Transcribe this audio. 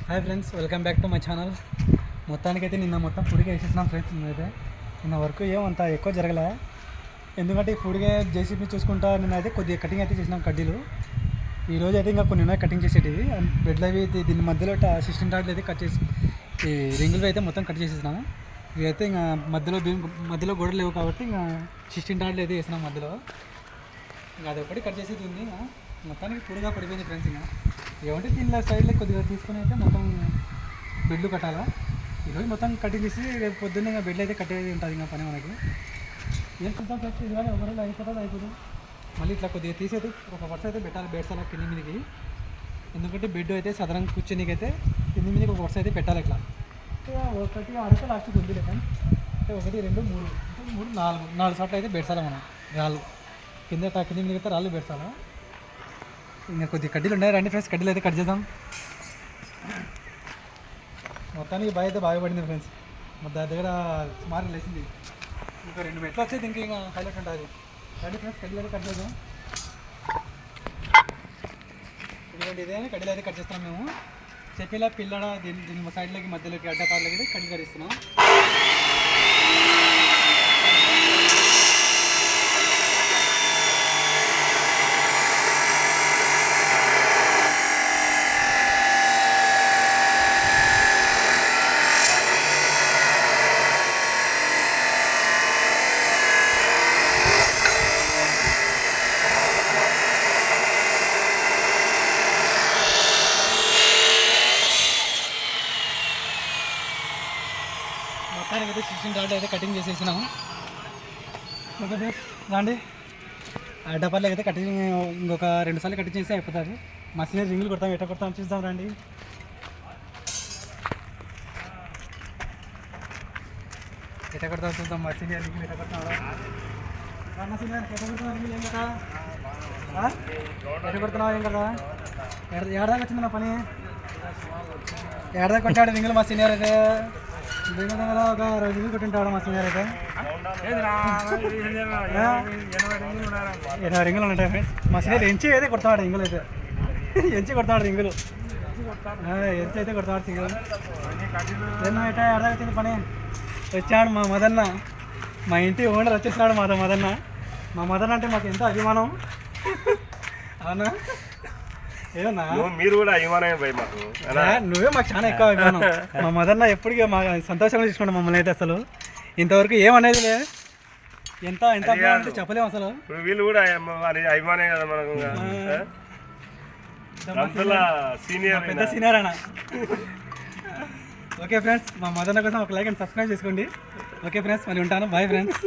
Hi friends, welcome back to my channel. మొత్తానికైతే నిన్న మొత్తం పూడిగా వేసేసినాం ఫ్రెండ్స్. నేనైతే నిన్న వర్క్ ఏమంత ఎక్కువ జరగలే, ఎందుకంటే పూడిగా జేసీబీ చూసుకుంటా నిన్నైతే కొద్దిగా కటింగ్ అయితే చేసినాం కడ్డీలు. ఈరోజు అయితే ఇంకా కొన్ని ఉన్నాయి కటింగ్ చేసేటివి. బెడ్లు అవి దీని మధ్యలో 16 రాడ్లు అయితే కట్ చేసి ఈ రింగులు అయితే మొత్తం కట్ చేసేసినాము. ఇవైతే ఇంకా మధ్యలో గోడలు లేవు కాబట్టి ఇంకా 16 రాడ్లు అయితే వేసినాం మధ్యలో. ఇంకా అదొకటి కట్ చేసేది ఉంది. మొత్తానికి పూడిగా పడిపోయింది ఫ్రెండ్స్. ఇంకా ఏమంటే దీనిలో సైడ్లో కొద్దిగా తీసుకుని అయితే మొత్తం బెడ్లు కట్టాలా. ఈరోజు మొత్తం కటింగ్ చేసి రేపు పొద్దున్నే ఇంకా బెడ్లు అయితే కట్టేది ఉంటుంది. ఇంకా పని మనకి ఏం చూద్దాం ఫ్రెండ్స్. ఇది కానీ ఒక రోజు అయిపోతుంది. మళ్ళీ ఇట్లా కొద్దిగా తీసి ఒక వరుస అయితే పెట్టాలి బెడ్స్ అలా కింది మీదకి. ఎందుకంటే బెడ్ అయితే సదరం కూర్చొనికి అయితే కింది మీదకి ఒక వరుస అయితే పెట్టాలి. ఇట్లా ఒకటి ఆడితే లాస్ట్కి ఉంది లేక అంటే 1 2 3 4 సార్లు అయితే బెడ్సాలా మనం. రాళ్ళు కింద మీదకి అయితే రాళ్ళు బెడ్సాలా. ఇంకా కొద్ది కడ్డీలు ఉన్నాయి, రండి ఫ్రెండ్స్ కడ్డీలు అయితే కట్ చేద్దాం. మొత్తానికి అయితే బాగా పడింది ఫ్రెండ్స్. దాని దగ్గర స్మార్ట్ లేచింది. ఇంకా 2 మెట్లు వచ్చేది ఇంకా హైలైట్ ఉంటుంది. రండి ఫ్రెండ్స్ కడ్డీలు అయితే కట్ చేద్దాం. ఇదిగోండి ఇదే కడ్డీలు అయితే కట్ చేస్తాం మేము. చెప్పేలా పిల్లడ దీని సైడ్లోకి మధ్యలోకి అడ్డకార్లకి అయితే కడ్డీ కట్టిస్తున్నాం. మొత్తానికి అయితే 16 రాడ్లు అయితే కటింగ్ చేసేసినాము. ఓకే రండి ఆ డబ్బాలు అయితే కటింగ్ ఇంకొక 2 సార్లు కటింగ్ చేస్తే అయిపోతుంది. మసీనరీ రింగులు కొడతాం, ఎట్లా కొడతాం చూద్దాం రండి. ఎట్లా కొడతాం చూద్దాం. మసీనరీ రింగులు ఎట్లా కొడతాం. ఏం కదా ఎట్లా కొడుతున్నావు ఏం కదా. ఏడాదాకా వచ్చింది నా పని. ఏడాదాకా కొట్టాడు రింగులు మా సీనియర్ అయితే. రింగుల దగ్గర ఒక 20 రింగులు కొట్టింటాడు మా సీనియర్ అయితే. 80 రింగులు ఉంటాయి ఫ్రెండ్స్. మా సీనియర్ ఎంచి అయితే కొడతాడు రింగులు అయితే. ఎంచి కొడతాడు రింగులు. ఎంచి అయితే కొడతాడు సింగులు. ఏమో ఎట్టా ఏడాదాకా వచ్చింది పని. వచ్చాడు మా మదన్న, మా ఇంటి ఓనర్ వచ్చేసినాడు. మదన్న మా మదన్న అంటే మాకు ఎంతో అభిమానం. అవునా ఏమన్నా మీరు కూడా అభిమానమే భయ మాకు. నువ్వే మాకు చాలా ఎక్కువ అభిమానం. మా మదన్న ఎప్పటికీ మా సంతోషంగా చూసుకుంటాం మమ్మల్ని అయితే. అసలు ఇంతవరకు ఏమనేది ఎంత అంటే చెప్పలేము అసలు. వీళ్ళు కూడా అభిమానే కదా మనకు. పెద్ద సీనియర్ అన్న. ఓకే ఫ్రెండ్స్, మా మదన్న కోసం ఒక లైక్ అండ్ సబ్స్క్రైబ్ చేసుకోండి. ఓకే ఫ్రెండ్స్, మళ్ళీ ఉంటాను. Bye friends.